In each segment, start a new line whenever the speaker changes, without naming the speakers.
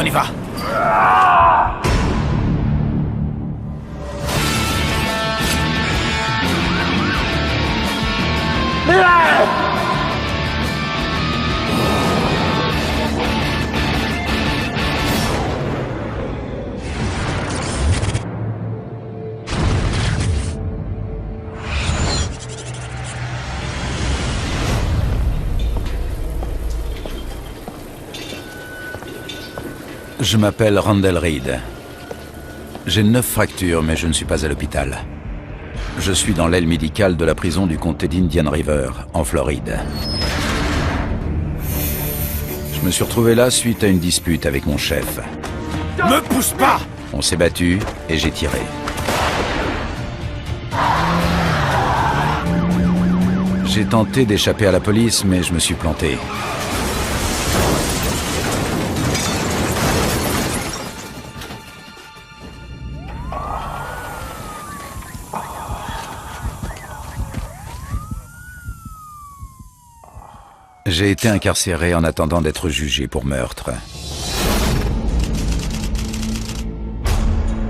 On y va.
Je m'appelle Randall Reed. J'ai 9 fractures, mais je ne suis pas à l'hôpital. Je suis dans l'aile médicale de la prison du comté d'Indian River, en Floride. Je me suis retrouvé là suite à une dispute avec mon chef.
Me pousse pas!
On s'est battu et j'ai tiré. J'ai tenté d'échapper à la police, mais je me suis planté. J'ai été incarcéré en attendant d'être jugé pour meurtre.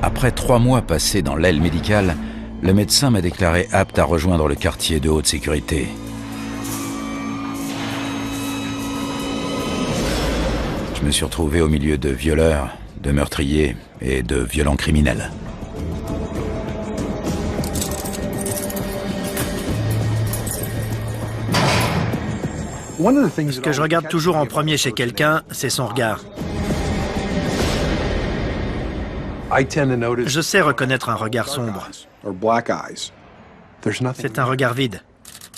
Après 3 mois passés dans l'aile médicale, le médecin m'a déclaré apte à rejoindre le quartier de haute sécurité. Je me suis retrouvé au milieu de violeurs, de meurtriers et de violents criminels.
Ce que je regarde toujours en premier chez quelqu'un, c'est son regard. Je sais reconnaître un regard sombre. C'est un regard vide.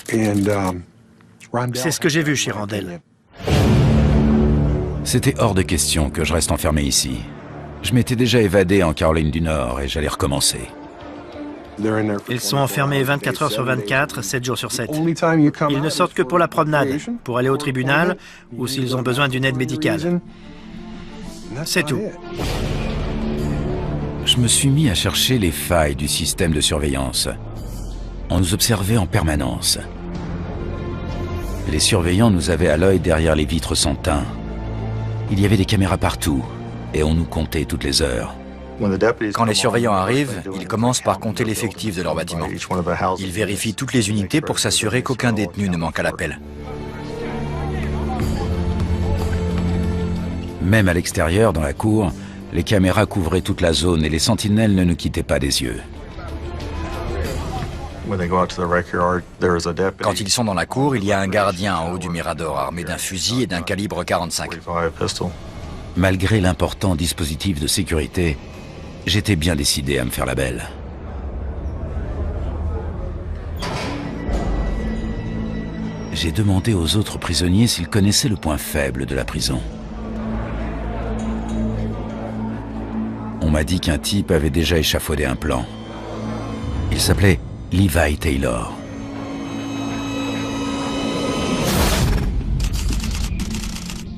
C'est ce que j'ai vu chez Randall.
C'était hors de question que je reste enfermé ici. Je m'étais déjà évadé en Caroline du Nord et j'allais recommencer.
Ils sont enfermés 24 heures sur 24, 7 jours sur 7. Ils ne sortent que pour la promenade, pour aller au tribunal ou s'ils ont besoin d'une aide médicale. C'est tout.
Je me suis mis à chercher les failles du système de surveillance. On nous observait en permanence. Les surveillants nous avaient à l'œil derrière les vitres sans teint. Il y avait des caméras partout et on nous comptait toutes les heures.
Quand les surveillants arrivent, ils commencent par compter l'effectif de leur bâtiment. Ils vérifient toutes les unités pour s'assurer qu'aucun détenu ne manque à l'appel.
Même à l'extérieur, dans la cour, les caméras couvraient toute la zone et les sentinelles ne nous quittaient pas des yeux.
Quand ils sont dans la cour, il y a un gardien en haut du mirador armé d'un fusil et d'un calibre 45.
Malgré l'important dispositif de sécurité, j'étais bien décidé à me faire la belle. J'ai demandé aux autres prisonniers s'ils connaissaient le point faible de la prison. On m'a dit qu'un type avait déjà échafaudé un plan. Il s'appelait Levi Taylor.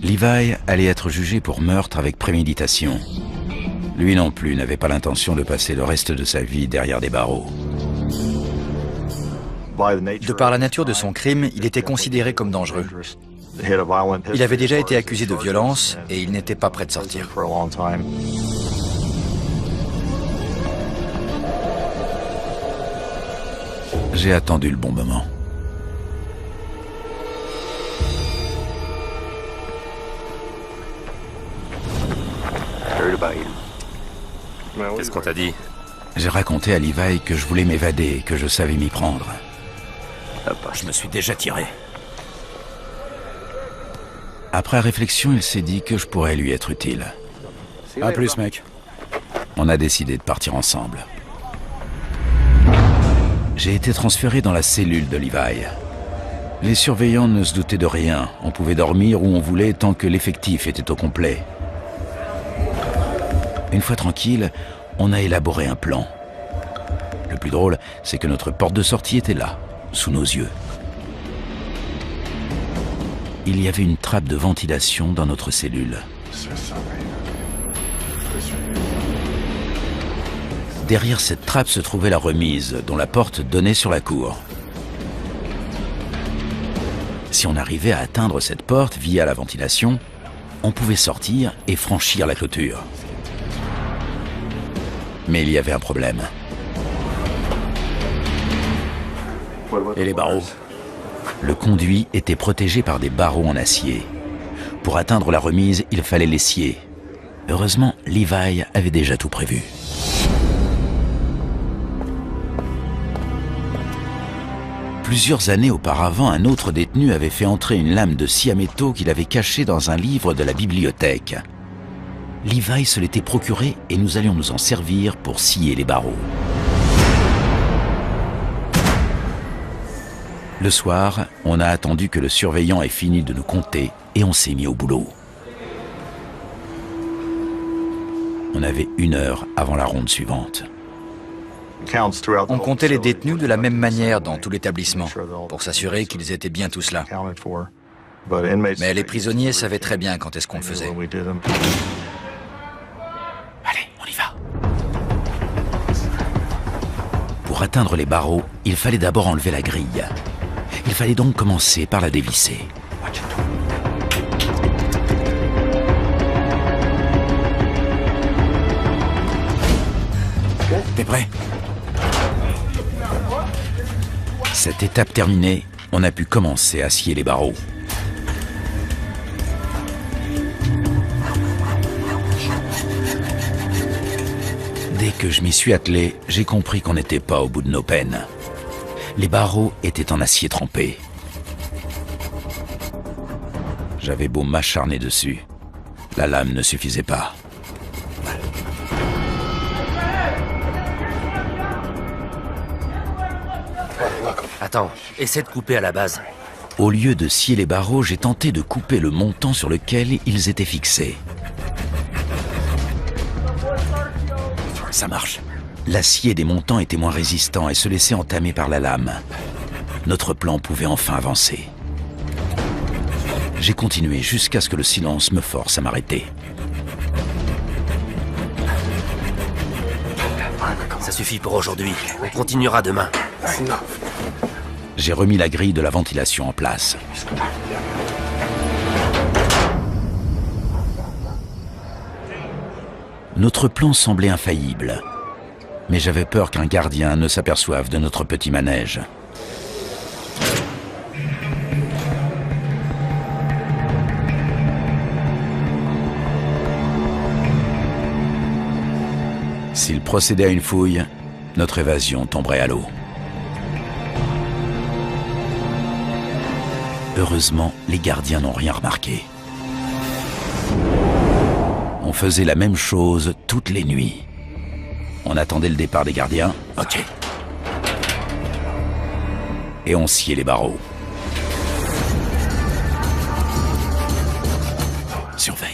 Levi allait être jugé pour meurtre avec préméditation. Lui non plus n'avait pas l'intention de passer le reste de sa vie derrière des barreaux.
De par la nature de son crime, il était considéré comme dangereux. Il avait déjà été accusé de violence et il n'était pas prêt de sortir.
J'ai attendu le bon moment.
Qu'est-ce qu'on t'a dit?
J'ai raconté à Levi que je voulais m'évader et que je savais m'y prendre.
Je me suis déjà tiré.
Après réflexion, il s'est dit que je pourrais lui être utile.
À plus, mec.
On a décidé de partir ensemble. J'ai été transféré dans la cellule de Levi. Les surveillants ne se doutaient de rien. On pouvait dormir où on voulait tant que l'effectif était au complet. Une fois tranquille, on a élaboré un plan. Le plus drôle, c'est que notre porte de sortie était là, sous nos yeux. Il y avait une trappe de ventilation dans notre cellule. Derrière cette trappe se trouvait la remise, dont la porte donnait sur la cour. Si on arrivait à atteindre cette porte via la ventilation, on pouvait sortir et franchir la clôture. Mais il y avait un problème.
Et les barreaux?
Le conduit était protégé par des barreaux en acier. Pour atteindre la remise, il fallait les scier. Heureusement, Levi avait déjà tout prévu. Plusieurs années auparavant, un autre détenu avait fait entrer une lame de scie à métaux qu'il avait cachée dans un livre de la bibliothèque. Levi se l'était procuré et nous allions nous en servir pour scier les barreaux. Le soir, on a attendu que le surveillant ait fini de nous compter et on s'est mis au boulot. On avait 1 heure avant la ronde suivante.
On comptait les détenus de la même manière dans tout l'établissement, pour s'assurer qu'ils étaient bien tous là. Mais les prisonniers savaient très bien quand est-ce qu'on le faisait.
Allez, on y va. Pour atteindre les barreaux, il fallait d'abord enlever la grille. Il fallait donc commencer par la dévisser. T'es prêt? Cette étape terminée, on a pu commencer à scier les barreaux. Dès que je m'y suis attelé, j'ai compris qu'on n'était pas au bout de nos peines. Les barreaux étaient en acier trempé. J'avais beau m'acharner dessus, la lame ne suffisait pas.
Attends, essaie de couper à la base.
Au lieu de scier les barreaux, j'ai tenté de couper le montant sur lequel ils étaient fixés. Ça marche. L'acier des montants était moins résistant et se laissait entamer par la lame. Notre plan pouvait enfin avancer. J'ai continué jusqu'à ce que le silence me force à m'arrêter.
Ça suffit pour aujourd'hui. On continuera demain.
J'ai remis la grille de la ventilation en place. Notre plan semblait infaillible. Mais j'avais peur qu'un gardien ne s'aperçoive de notre petit manège. S'il procédait à une fouille, notre évasion tomberait à l'eau. Heureusement, les gardiens n'ont rien remarqué. On faisait la même chose toutes les nuits. On attendait le départ des gardiens. Ok. Et on sciait les barreaux. Surveille.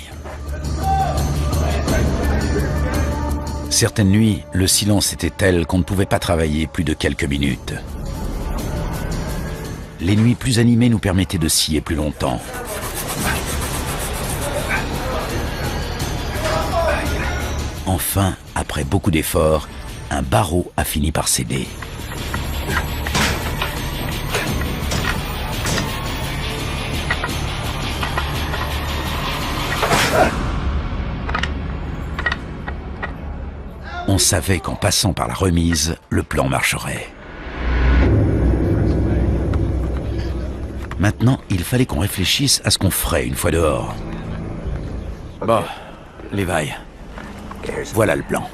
Certaines nuits, le silence était tel qu'on ne pouvait pas travailler plus de quelques minutes. Les nuits plus animées nous permettaient de scier plus longtemps. Enfin, après beaucoup d'efforts, un barreau a fini par céder. On savait qu'en passant par la remise, le plan marcherait. Maintenant, il fallait qu'on réfléchisse à ce qu'on ferait une fois dehors. Bon, Levi, voilà le plan.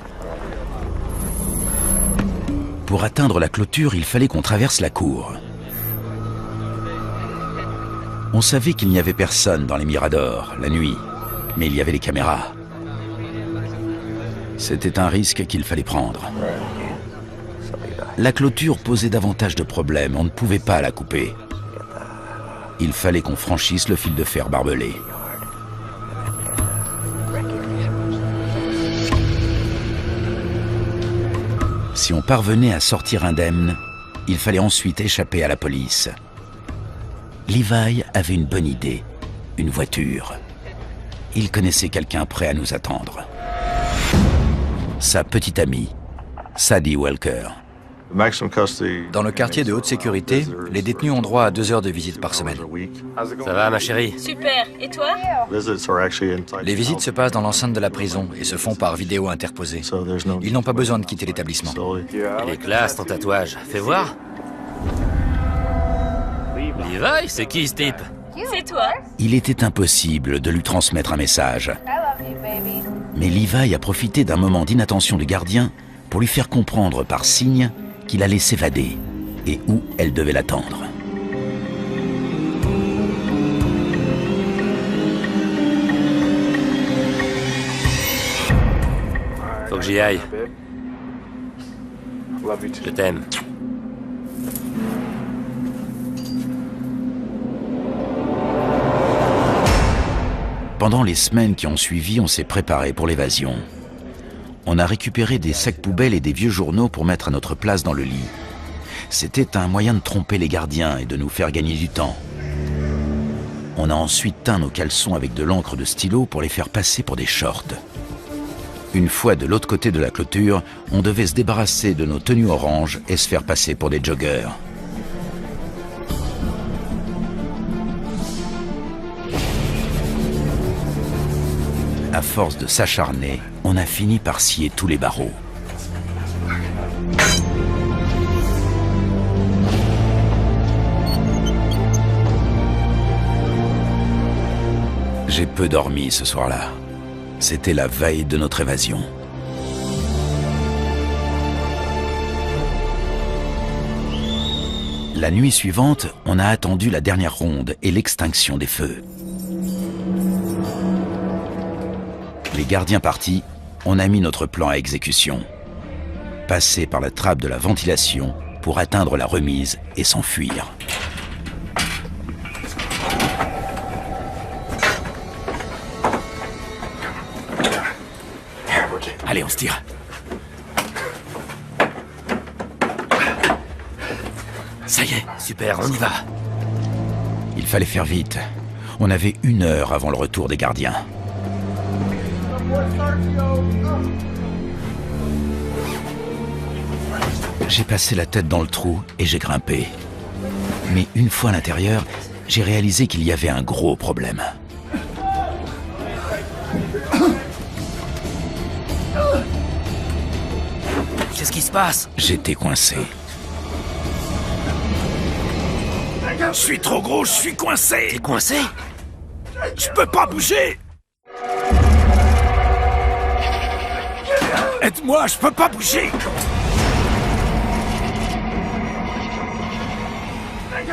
Pour atteindre la clôture, il fallait qu'on traverse la cour. On savait qu'il n'y avait personne dans les miradors la nuit, mais il y avait les caméras. C'était un risque qu'il fallait prendre. La clôture posait davantage de problèmes, on ne pouvait pas la couper. Il fallait qu'on franchisse le fil de fer barbelé. Si on parvenait à sortir indemne, il fallait ensuite échapper à la police. Levi avait une bonne idée, une voiture. Il connaissait quelqu'un prêt à nous attendre. Sa petite amie, Sadie Walker.
Dans le quartier de haute sécurité, les détenus ont droit à 2 heures de visite par semaine.
Ça va, ma chérie?
Super. Et toi?
Les visites se passent dans l'enceinte de la prison et se font par vidéo interposée. Ils n'ont pas besoin de quitter l'établissement.
Il est classe, ton tatouage. Fais voir. Levi, c'est qui ce type?
C'est toi?
Il était impossible de lui transmettre un message. Mais Levi a profité d'un moment d'inattention du gardien pour lui faire comprendre par signe qu'il allait s'évader et où elle devait l'attendre.
Faut que j'y aille. Je t'aime.
Pendant les semaines qui ont suivi, on s'est préparé pour l'évasion. On a récupéré des sacs poubelles et des vieux journaux pour mettre à notre place dans le lit. C'était un moyen de tromper les gardiens et de nous faire gagner du temps. On a ensuite teint nos caleçons avec de l'encre de stylo pour les faire passer pour des shorts. Une fois de l'autre côté de la clôture, on devait se débarrasser de nos tenues oranges et se faire passer pour des joggers. À force de s'acharner, on a fini par scier tous les barreaux. J'ai peu dormi ce soir-là. C'était la veille de notre évasion. La nuit suivante, on a attendu la dernière ronde et l'extinction des feux. Les gardiens partis, on a mis notre plan à exécution. Passer par la trappe de la ventilation pour atteindre la remise et s'enfuir. Allez, on se tire. Ça y est.
Super, on y va.
Il fallait faire vite. On avait 1 heure avant le retour des gardiens. J'ai passé la tête dans le trou et j'ai grimpé. Mais une fois à l'intérieur, j'ai réalisé qu'il y avait un gros problème.
Qu'est-ce qui se passe?
J'étais coincé. Je suis trop gros, je suis coincé.
T'es coincé?
Je peux pas bouger. Aide-moi, je peux pas bouger.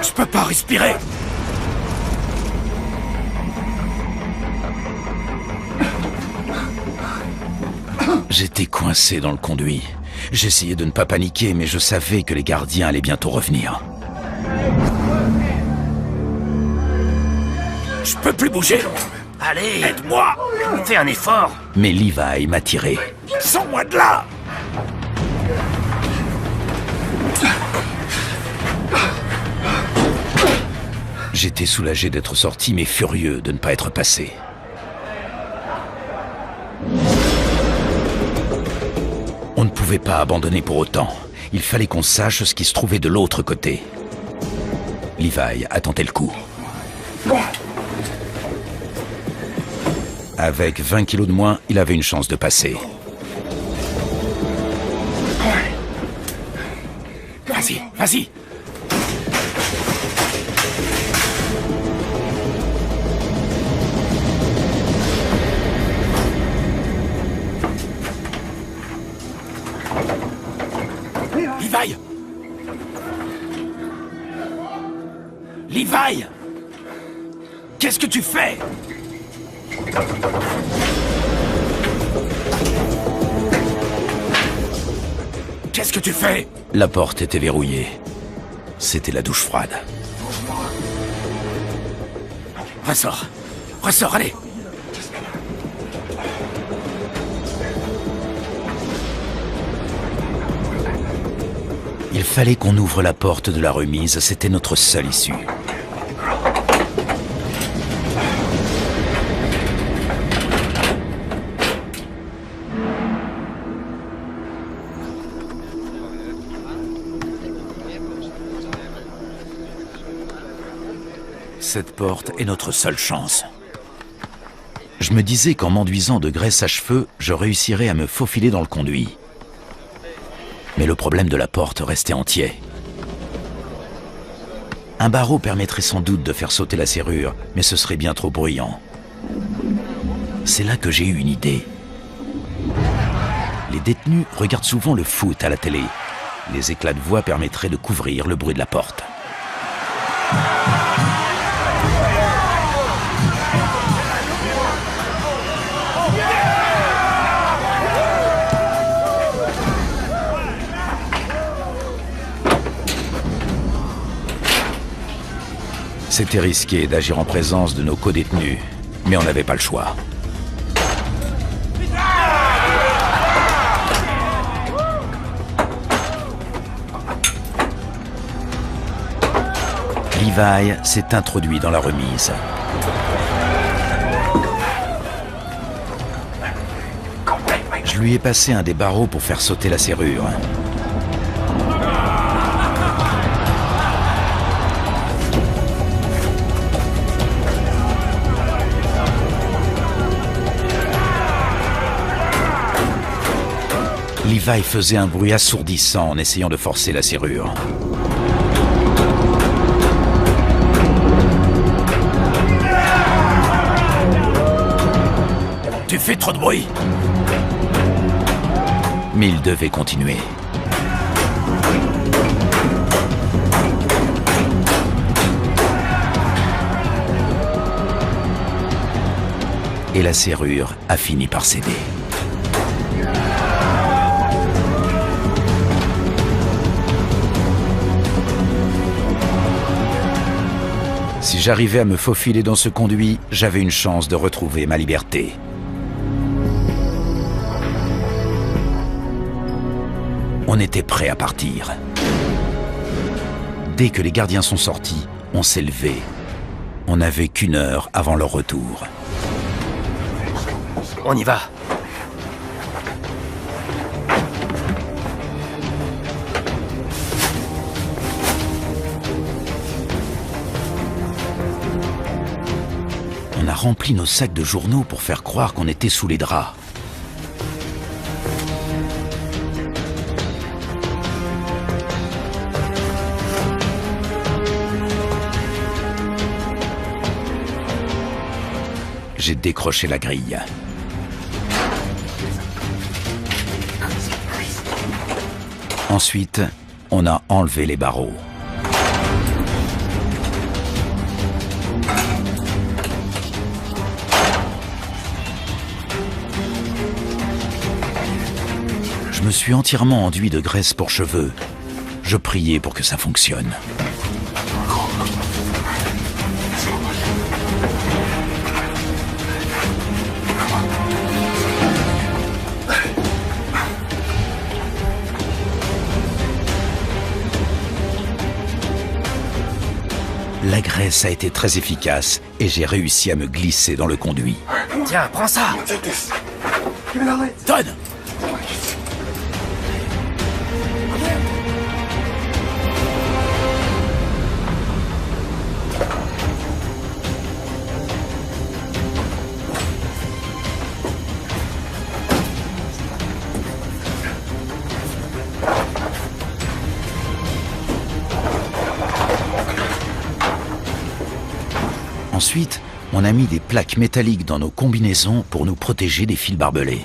Je peux pas respirer. J'étais coincé dans le conduit. J'essayais de ne pas paniquer, mais je savais que les gardiens allaient bientôt revenir. Je peux plus bouger.
Allez,
Aide-moi.
fais un effort.
Mais Levi m'a tiré. Sors-moi de là. J'étais soulagé d'être sorti, mais furieux de ne pas être passé. On ne pouvait pas abandonner pour autant. Il fallait qu'on sache ce qui se trouvait de l'autre côté. Levi a tenté le coup. Avec 20 kilos de moins, il avait une chance de passer. Vas-y, vas-y. Levi! Levi! Qu'est-ce que tu fais? Qu'est-ce que tu fais? La porte était verrouillée. C'était la douche froide. Ressors. Ressors, allez. Il fallait qu'on ouvre la porte de la remise, c'était notre seule issue. Cette porte est notre seule chance. Je me disais qu'en m'enduisant de graisse à cheveux, je réussirais à me faufiler dans le conduit. Mais le problème de la porte restait entier. Un barreau permettrait sans doute de faire sauter la serrure, mais ce serait bien trop bruyant. C'est là que j'ai eu une idée. Les détenus regardent souvent le foot à la télé. Les éclats de voix permettraient de couvrir le bruit de la porte. C'était risqué d'agir en présence de nos co-détenus, mais on n'avait pas le choix. Levi s'est introduit dans la remise. Je lui ai passé un des barreaux pour faire sauter la serrure. Levi faisait un bruit assourdissant en essayant de forcer la serrure.
Tu fais trop de bruit.
Mais il devait continuer. Et la serrure a fini par céder. Si j'arrivais à me faufiler dans ce conduit, j'avais une chance de retrouver ma liberté. On était prêt à partir. Dès que les gardiens sont sortis, on s'est levé. On n'avait qu'une heure avant leur retour.
On y va.
On a rempli nos sacs de journaux pour faire croire qu'on était sous les draps. J'ai décroché la grille. Ensuite, on a enlevé les barreaux. Je me suis entièrement enduit de graisse pour cheveux. Je priais pour que ça fonctionne. La graisse a été très efficace et j'ai réussi à me glisser dans le conduit.
Tiens, prends ça. Donne.
Ensuite, on a mis des plaques métalliques dans nos combinaisons pour nous protéger des fils barbelés.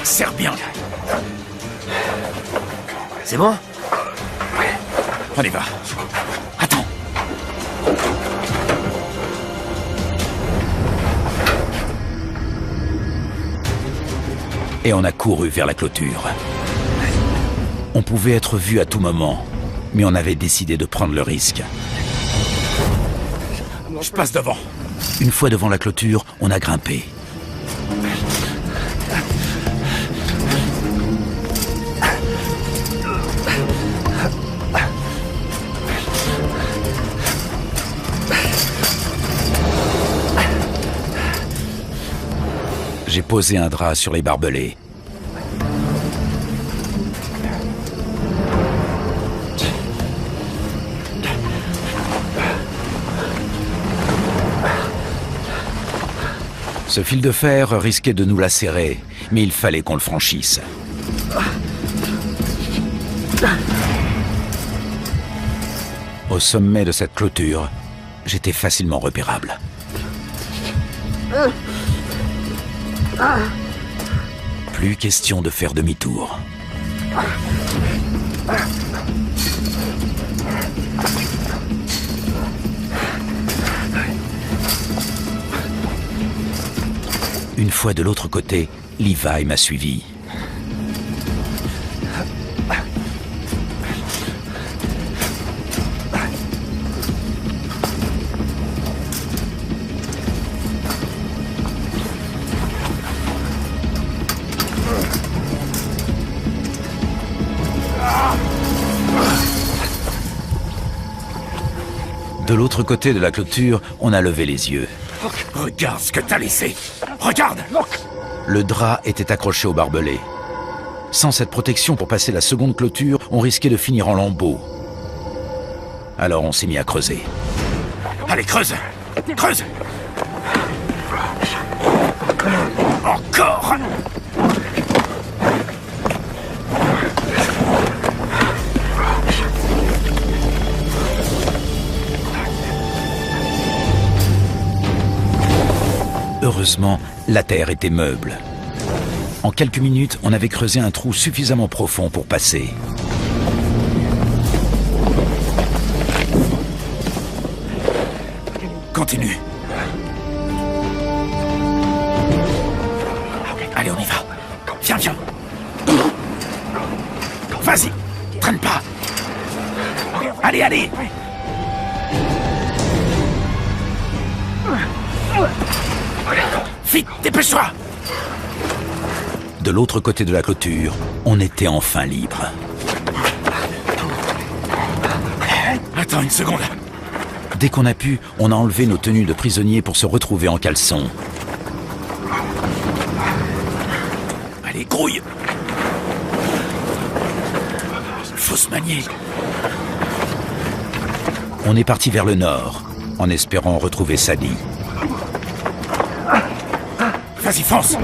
Serre bien. C'est bon?
On y va. Attends. Et on a couru vers la clôture. On pouvait être vu à tout moment, mais on avait décidé de prendre le risque.
Je passe devant.
Une fois devant la clôture, on a grimpé. J'ai posé un drap sur les barbelés. Ce fil de fer risquait de nous lacérer, mais il fallait qu'on le franchisse. Au sommet de cette clôture, j'étais facilement repérable. Plus question de faire demi-tour. Une fois de l'autre côté, Levi m'a suivi. De l'autre côté de la clôture, on a levé les yeux.
Regarde ce que t'as laissé. Regarde.
Le drap était accroché au barbelé. Sans cette protection pour passer la seconde clôture, on risquait de finir en lambeaux. Alors on s'est mis à creuser.
Allez, creuse. Creuse. Encore.
Heureusement, la terre était meuble. En quelques minutes, on avait creusé un trou suffisamment profond pour passer.
Continue. Allez, on y va. Viens, viens. Vas-y, traîne pas. Allez, allez. Vite, dépêche-toi.
De l'autre côté de la clôture, on était enfin libre.
Attends une seconde.
Dès qu'on a pu, on a enlevé nos tenues de prisonniers pour se retrouver en caleçon.
Allez, grouille. Faut se manier.
On est parti vers le nord, en espérant retrouver Sadie.
Vas-y, fonce.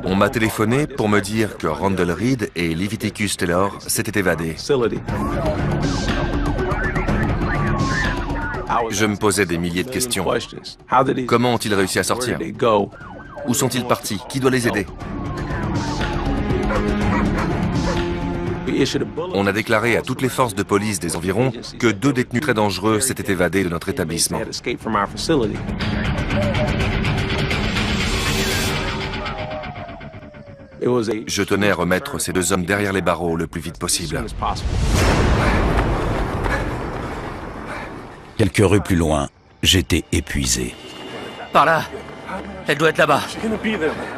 On m'a téléphoné pour me dire que Randall Reed et Leviticus Taylor s'étaient évadés. Je me posais des milliers de questions. Comment ont-ils réussi à sortir? Où sont-ils partis? Qui doit les aider? On a déclaré à toutes les forces de police des environs que 2 détenus très dangereux s'étaient évadés de notre établissement. Je tenais à remettre ces 2 hommes derrière les barreaux le plus vite possible.
Quelques rues plus loin, j'étais épuisé.
Par là. Elle doit être là-bas.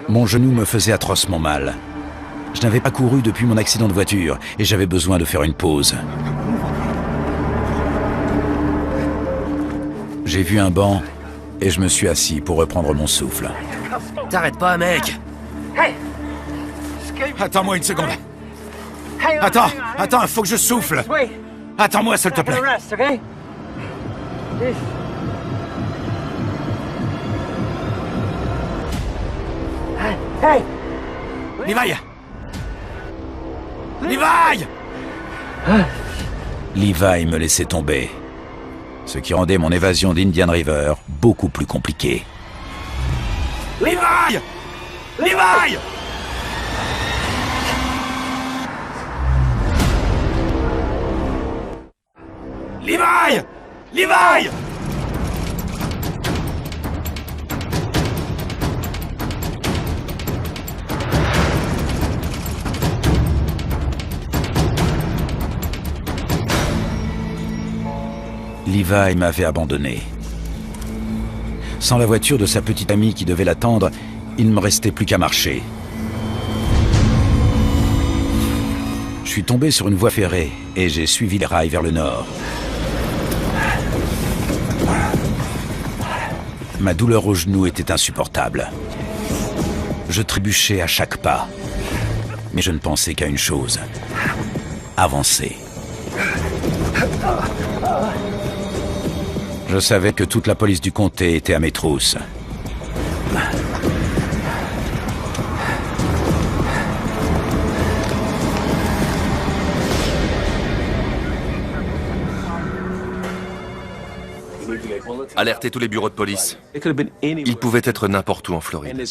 Mon genou me faisait atrocement mal. Je n'avais pas couru depuis mon accident de voiture et j'avais besoin de faire une pause. J'ai vu un banc et je me suis assis pour reprendre mon souffle.
T'arrêtes pas, mec. Attends-moi une seconde. Attends, il faut que je souffle. Attends-moi, s'il te plaît. Levi! Levi!
Levi me laissait tomber, ce qui rendait mon évasion d'Indian River beaucoup plus compliquée.
Levi! Levi! Levi! Levi!
Levi m'avait abandonné. Sans la voiture de sa petite amie qui devait l'attendre, il ne me restait plus qu'à marcher. Je suis tombé sur une voie ferrée et j'ai suivi les rails vers le nord. Ma douleur au genou était insupportable. Je trébuchais à chaque pas. Mais je ne pensais qu'à une chose. Avancer. Je savais que toute la police du comté était à mes trousses.
Alertez tous les bureaux de police. Ils pouvaient être n'importe où en Floride.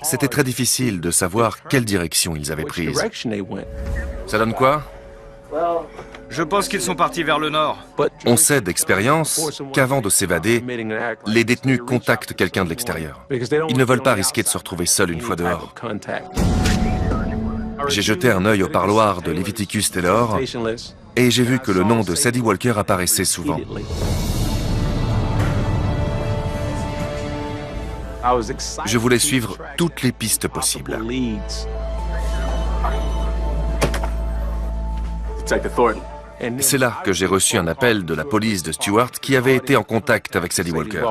C'était très difficile de savoir quelle direction ils avaient prise. Ça donne quoi?
Je pense qu'ils sont partis vers le nord.
On sait d'expérience qu'avant de s'évader, les détenus contactent quelqu'un de l'extérieur. Ils ne veulent pas risquer de se retrouver seuls une fois dehors. J'ai jeté un œil au parloir de Leviticus Taylor et j'ai vu que le nom de Sadie Walker apparaissait souvent. Je voulais suivre toutes les pistes possibles. C'est là que j'ai reçu un appel de la police de Stewart qui avait été en contact avec Sadie Walker.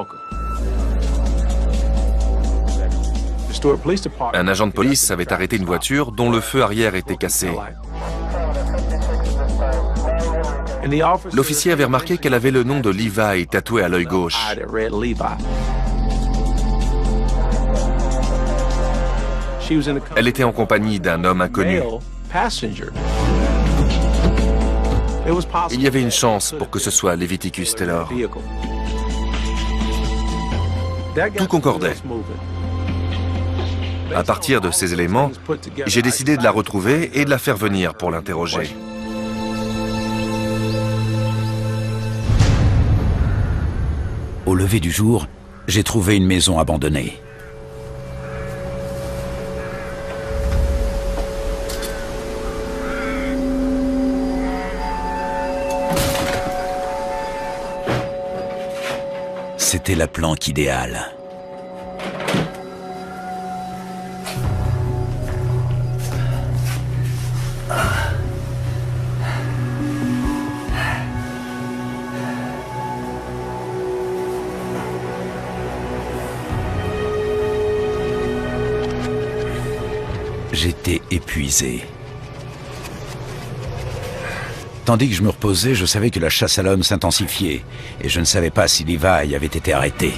Un agent de police avait arrêté une voiture dont le feu arrière était cassé. L'officier avait remarqué qu'elle avait le nom de Levi tatoué à l'œil gauche. Elle était en compagnie d'un homme inconnu. Il y avait une chance pour que ce soit Leviticus Taylor. Tout concordait. À partir de ces éléments, j'ai décidé de la retrouver et de la faire venir pour l'interroger.
Au lever du jour, j'ai trouvé une maison abandonnée. C'était la planque idéale. J'étais épuisé. Tandis que je me reposais, je savais que la chasse à l'homme s'intensifiait, et je ne savais pas si Levi avait été arrêté.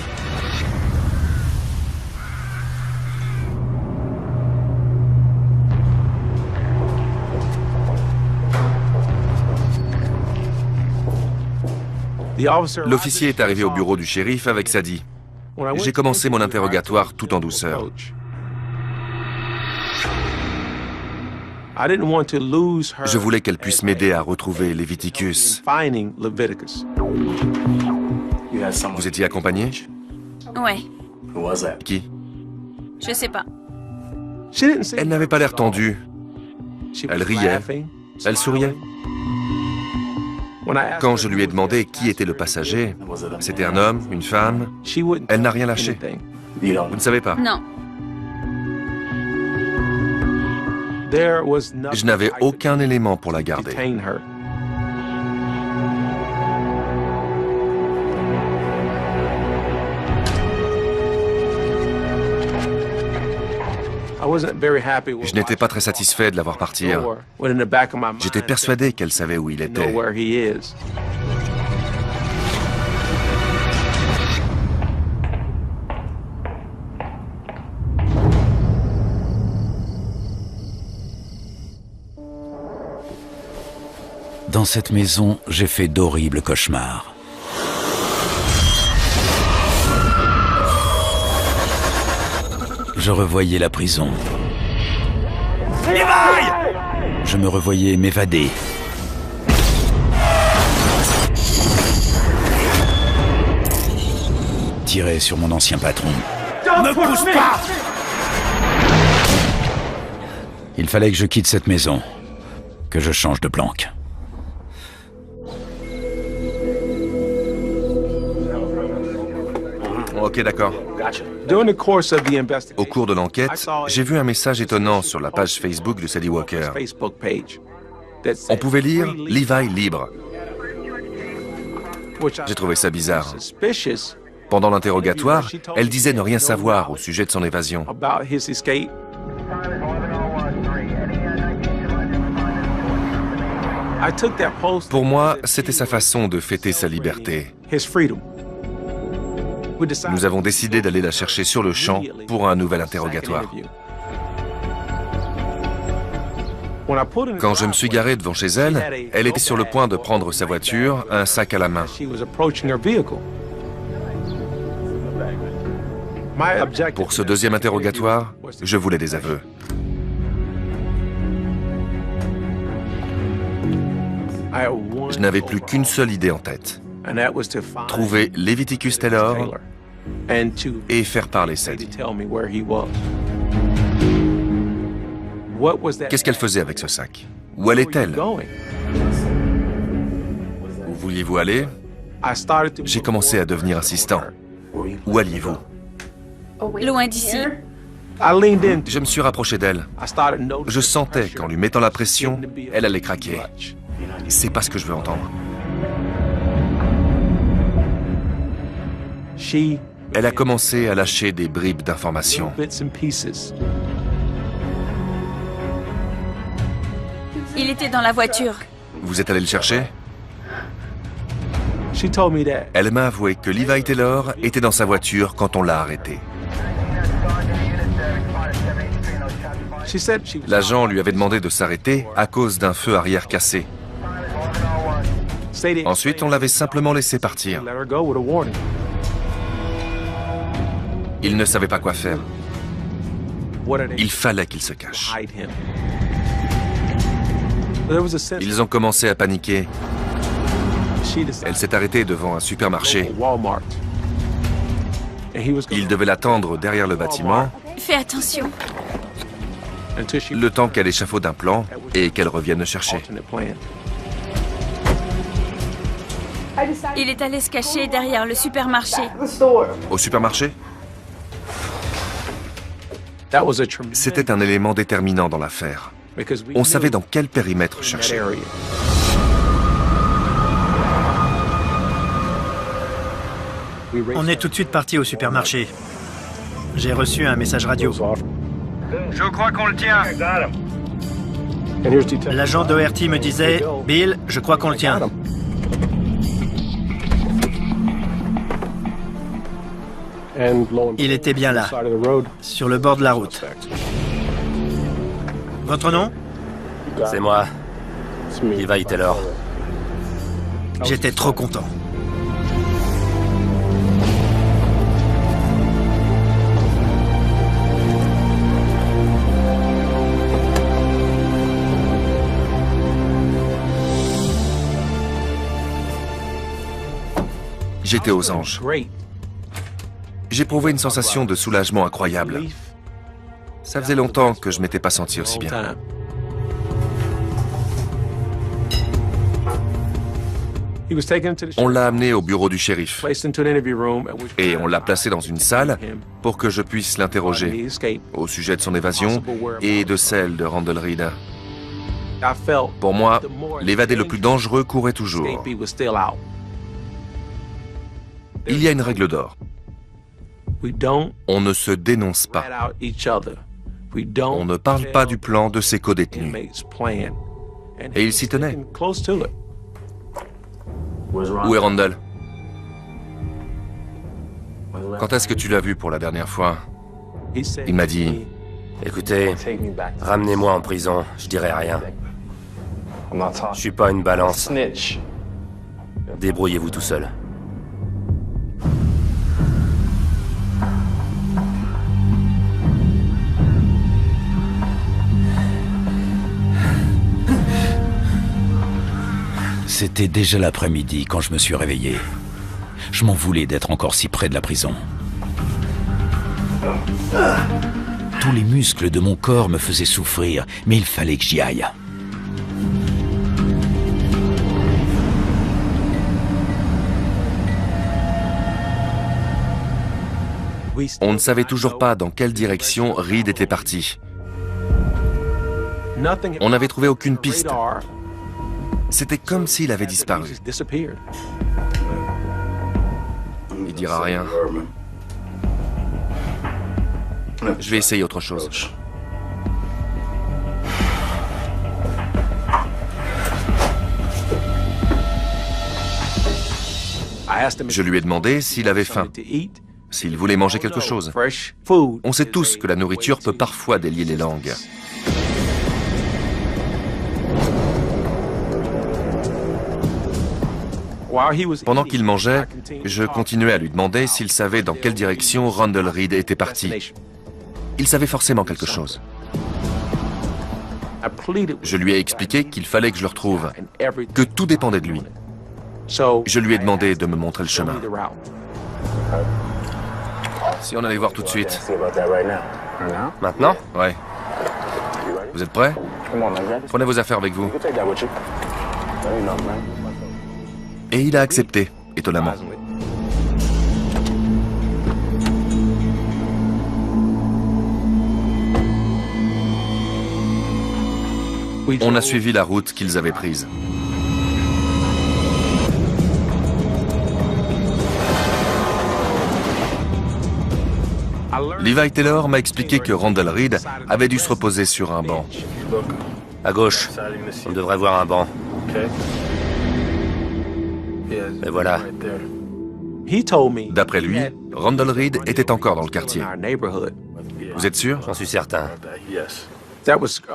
L'officier est arrivé au bureau du shérif avec Sadie. J'ai commencé mon interrogatoire tout en douceur. Je voulais qu'elle puisse m'aider à retrouver Leviticus. Vous étiez accompagné?
Ouais,
Qui?
je sais pas.
Elle n'avait pas l'air tendue. Elle riait. Elle souriait. Quand je lui ai demandé qui était le passager, c'était un homme, une femme, elle n'a rien lâché. Vous ne savez pas?
Non.
Je n'avais aucun élément pour la garder. Je n'étais pas très satisfait de la voir partir. J'étais persuadé qu'elle savait où il était.
Dans cette maison, j'ai fait d'horribles cauchemars. Je revoyais la prison. Je me revoyais m'évader. Tirer sur mon ancien patron.
Ne bouge pas!
Il fallait que je quitte cette maison, que je change de planque.
Ok, d'accord. Au cours de l'enquête, j'ai vu un message étonnant sur la page Facebook de Sadie Walker. On pouvait lire « Levi libre ». J'ai trouvé ça bizarre. Pendant l'interrogatoire, elle disait ne rien savoir au sujet de son évasion. Pour moi, c'était sa façon de fêter sa liberté. Nous avons décidé d'aller la chercher sur le champ pour un nouvel interrogatoire. Quand je me suis garé devant chez elle, elle était sur le point de prendre sa voiture, un sac à la main. Pour ce deuxième interrogatoire, je voulais des aveux. Je n'avais plus qu'une seule idée en tête. Trouver Leviticus Taylor et faire parler Sadie. Qu'est-ce qu'elle faisait avec ce sac? Où allait-elle? Où vouliez-vous aller? J'ai commencé à devenir insistant. Où alliez-vous?
Loin d'ici.
Je me suis rapproché d'elle. Je sentais qu'en lui mettant la pression, elle allait craquer. C'est pas ce que je veux entendre. Elle a commencé à lâcher des bribes d'informations.
Il était dans la voiture.
Vous êtes allé le chercher? Elle m'a avoué que Levi Taylor était dans sa voiture quand on l'a arrêté. L'agent lui avait demandé de s'arrêter à cause d'un feu arrière cassé. Ensuite, on l'avait simplement laissé partir. Il ne savait pas quoi faire. Il fallait qu'il se cache. Ils ont commencé à paniquer. Elle s'est arrêtée devant un supermarché. Il devait l'attendre derrière le bâtiment.
Fais attention.
Le temps qu'elle échafaude un plan et qu'elle revienne le chercher.
Il est allé se cacher derrière le supermarché.
Au supermarché? C'était un élément déterminant dans l'affaire. On savait dans quel périmètre chercher.
On est tout de suite parti au supermarché. J'ai reçu un message radio.
Je crois qu'on le tient.
L'agent d'ORT me disait « Bill, je crois qu'on le tient ». Il était bien là, sur le bord de la route. Votre nom?
C'est moi, Levi Taylor.
J'étais trop content.
J'étais aux anges. J'éprouvais une sensation de soulagement incroyable. Ça faisait longtemps que je m'étais pas senti aussi bien. On l'a amené au bureau du shérif et on l'a placé dans une salle pour que je puisse l'interroger au sujet de son évasion et de celle de Randall Reed. Pour moi, l'évadé le plus dangereux courait toujours. Il y a une règle d'or. On ne se dénonce pas. On ne parle pas du plan de ses codétenus. Et il s'y tenait. Où est Randall? Quand est-ce que tu l'as vu pour la dernière fois? Il m'a dit...
Écoutez, ramenez-moi en prison, je dirai rien. Je suis pas une balance. Débrouillez-vous tout seul.
C'était déjà l'après-midi quand je me suis réveillé. Je m'en voulais d'être encore si près de la prison. Tous les muscles de mon corps me faisaient souffrir, mais il fallait que j'y aille.
On ne savait toujours pas dans quelle direction Reed était parti. On n'avait trouvé aucune piste. C'était comme s'il avait disparu. Il dira rien. Je vais essayer autre chose. Je lui ai demandé s'il avait faim, s'il voulait manger quelque chose. On sait tous que la nourriture peut parfois délier les langues. Pendant qu'il mangeait, je continuais à lui demander s'il savait dans quelle direction Randall Reed était parti. Il savait forcément quelque chose. Je lui ai expliqué qu'il fallait que je le retrouve, que tout dépendait de lui. Je lui ai demandé de me montrer le chemin. Si on allait voir tout de suite.
Maintenant?
Ouais. Vous êtes prêts? Prenez vos affaires avec vous. Et il a accepté, étonnamment. On a suivi la route qu'ils avaient prise. Levi Taylor m'a expliqué que Randall Reed avait dû se reposer sur un banc.
À gauche, on devrait voir un banc. Et voilà.
D'après lui, Randall Reed était encore dans le quartier. Vous êtes sûr?
J'en suis certain.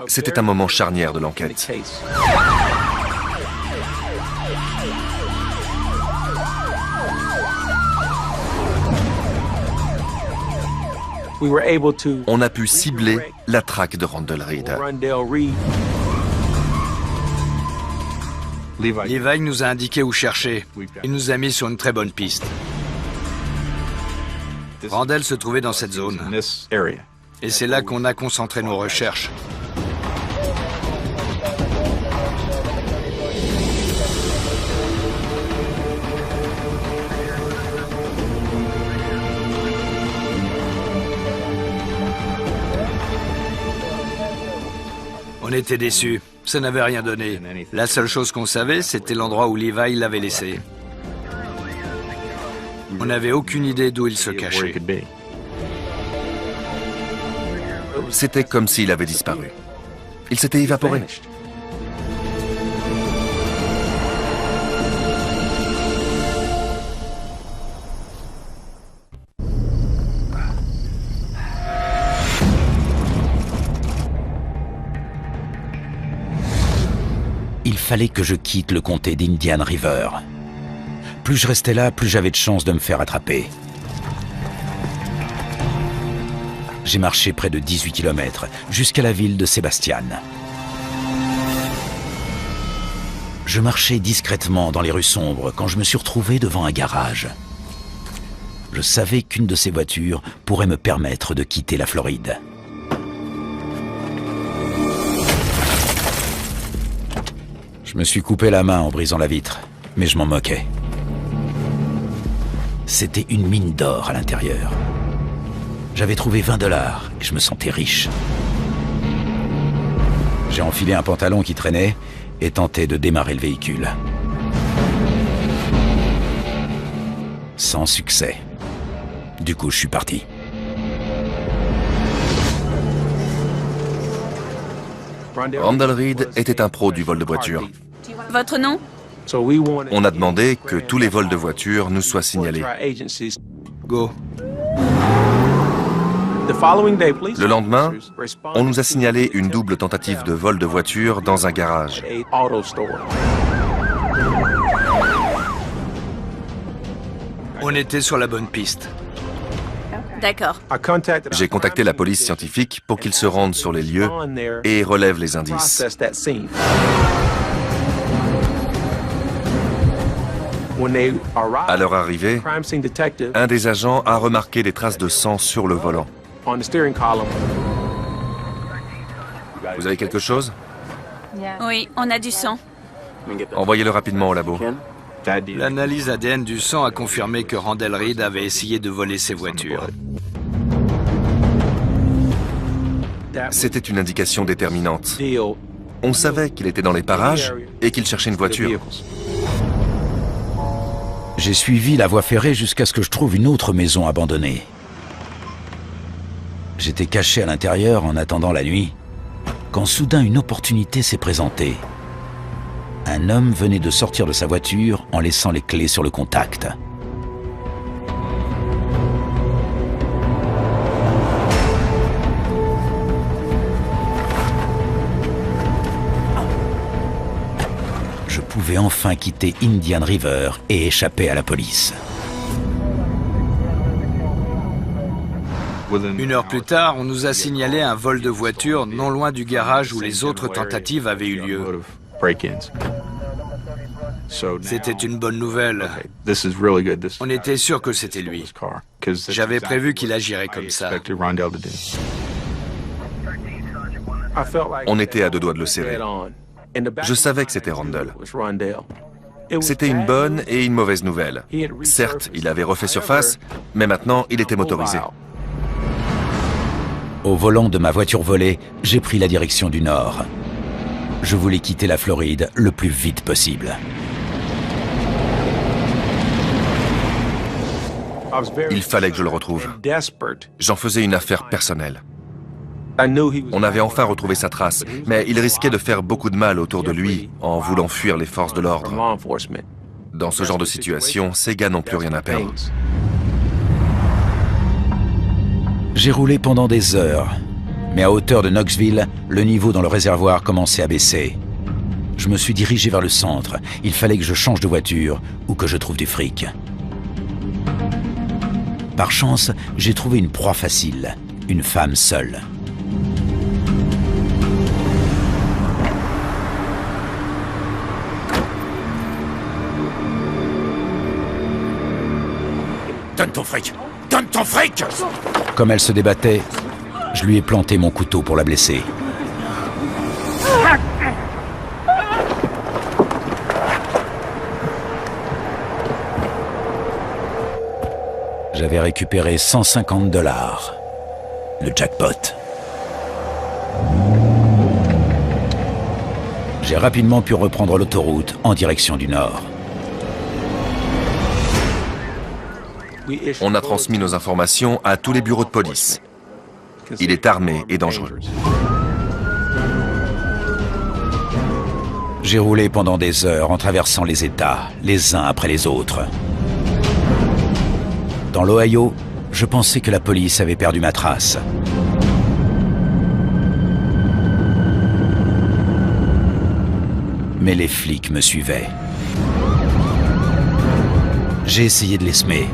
C'était un moment charnière de l'enquête. On a pu cibler la traque de Randall Reed.
Levi nous a indiqué où chercher. Il nous a mis sur une très bonne piste. Randall se trouvait dans cette zone. Et c'est là qu'on a concentré nos recherches. On était déçus. Ça n'avait rien donné. La seule chose qu'on savait, c'était l'endroit où Levi l'avait laissé. On n'avait aucune idée d'où il se cachait.
C'était comme s'il avait disparu. Il s'était évaporé.
Il fallait que je quitte le comté d'Indian River. Plus je restais là, plus j'avais de chances de me faire attraper. J'ai marché près de 18 km jusqu'à la ville de Sebastian. Je marchais discrètement dans les rues sombres quand je me suis retrouvé devant un garage. Je savais qu'une de ces voitures pourrait me permettre de quitter la Floride. Je me suis coupé la main en brisant la vitre, mais je m'en moquais. C'était une mine d'or à l'intérieur. J'avais trouvé 20 $ et je me sentais riche. J'ai enfilé un pantalon qui traînait et tenté de démarrer le véhicule. Sans succès. Du coup, je suis parti.
Randall Reed était un pro du vol de voiture.
Votre nom?
On a demandé que tous les vols de voitures nous soient signalés.
Go.
Le lendemain, on nous a signalé une double tentative de vol de voiture dans un garage.
On était sur la bonne piste.
D'accord.
J'ai contacté la police scientifique pour qu'ils se rendent sur les lieux et relèvent les indices. À leur arrivée, un des agents a remarqué des traces de sang sur le volant. Vous avez quelque chose?
Oui, on a du sang.
Envoyez-le rapidement au labo.
L'analyse ADN du sang a confirmé que Randall Reed avait essayé de voler ces voitures.
C'était une indication déterminante. On savait qu'il était dans les parages et qu'il cherchait une voiture.
J'ai suivi la voie ferrée jusqu'à ce que je trouve une autre maison abandonnée. J'étais caché à l'intérieur en attendant la nuit, quand soudain une opportunité s'est présentée. Un homme venait de sortir de sa voiture en laissant les clés sur le contact. Je pouvais enfin quitter Indian River et échapper à la police.
Une heure plus tard, on nous a signalé un vol de voiture non loin du garage où les autres tentatives avaient eu lieu. C'était une bonne nouvelle. On était sûr que c'était lui. J'avais prévu qu'il agirait comme ça.
On était à deux doigts de le serrer. Je savais que c'était Randall. C'était une bonne et une mauvaise nouvelle. Certes, il avait refait surface, mais maintenant, il était motorisé.
Au volant de ma voiture volée, j'ai pris la direction du nord. Je voulais quitter la Floride le plus vite possible.
Il fallait que je le retrouve. J'en faisais une affaire personnelle. On avait enfin retrouvé sa trace, mais il risquait de faire beaucoup de mal autour de lui en voulant fuir les forces de l'ordre. Dans ce genre de situation, ces gars n'ont plus rien à perdre.
J'ai roulé pendant des heures, mais à hauteur de Knoxville, le niveau dans le réservoir commençait à baisser. Je me suis dirigé vers le centre. Il fallait que je change de voiture ou que je trouve du fric. Par chance, j'ai trouvé une proie facile, une femme seule.
Donne ton fric! Donne ton fric!
Comme elle se débattait, je lui ai planté mon couteau pour la blesser. J'avais récupéré 150 $. Le jackpot. J'ai rapidement pu reprendre l'autoroute en direction du nord.
On a transmis nos informations à tous les bureaux de police. Il est armé et dangereux.
J'ai roulé pendant des heures en traversant les États, les uns après les autres. Dans l'Ohio, je pensais que la police avait perdu ma trace. Mais les flics me suivaient. J'ai essayé de les semer.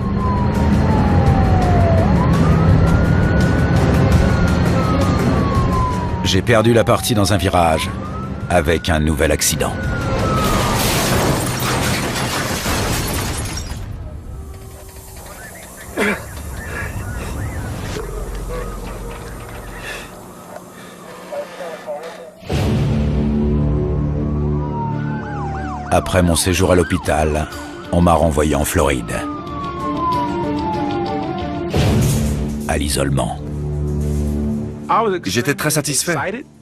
J'ai perdu la partie dans un virage, avec un nouvel accident. Après mon séjour à l'hôpital, on m'a renvoyé en Floride. À l'isolement.
J'étais très satisfait.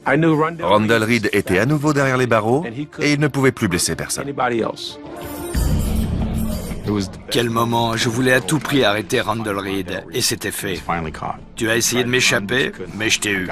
Randall Reed était à nouveau derrière les barreaux et il ne pouvait plus blesser personne.
Quel moment! Je voulais à tout prix arrêter Randall Reed, et c'était fait. Tu as essayé de m'échapper, mais je t'ai eu.